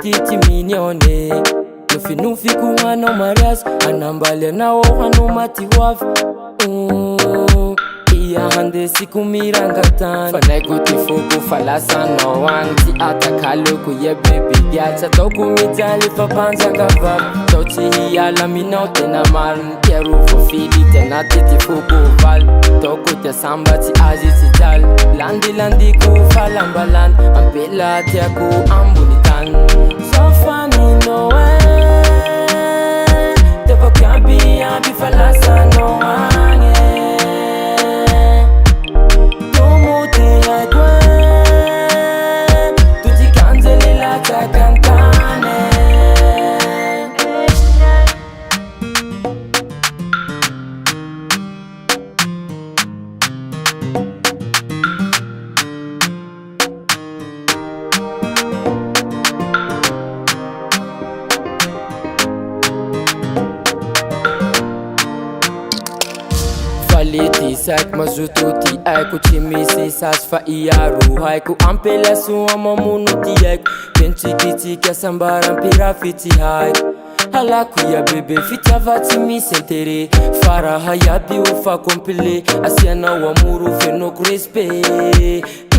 titi mignone Nufi kuhano mariage Anambale na hano matiwaf Iya hande siku mirangatan Fanay ko ti fuku falasan no wang Ti atakalo ko ye baby Biacha toku mitali papanza kabab Tochi hiya laminaw tenamarn Kero fufili tena titi fuku val Toku te samba ti aji ti jal Landi ku falambalan Ampela ti aku ambunitan So funny no way Tepo kambi ambi falasa no wang Faliti sak mazututi ay ku chimisi sas fa iaru hay ku ampela su amamunuti ek kenchikiti kasambaran pirafiti hay Halaku ya bebe fita vati mi sentere Fara hayabi ufa kompile Asiana wa muru feno krespe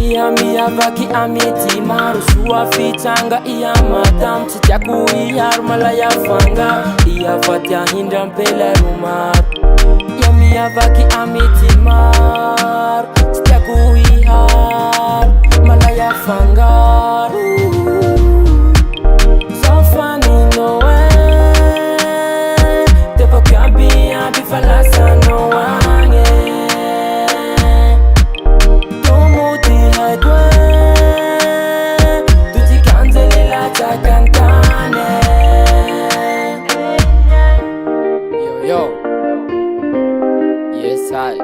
Iya miya vaki ameti maru Suwa fitanga iya madam Chitaku iya malaya fanga Iya fatia hinda mpela rumar Iya miya vaki ameti mar Chitaku iya malaya fanga So funny no way Falasa no wange Tomuti haidwe Tuti kanzele la takantane Yo Yes I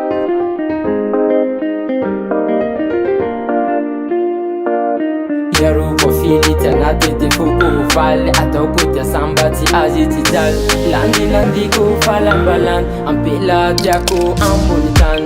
Yaru ko fili tena tete fuku vale Atoko te samba ti aji ti jal Landi ku falambalan Ampela ti aku ambunitan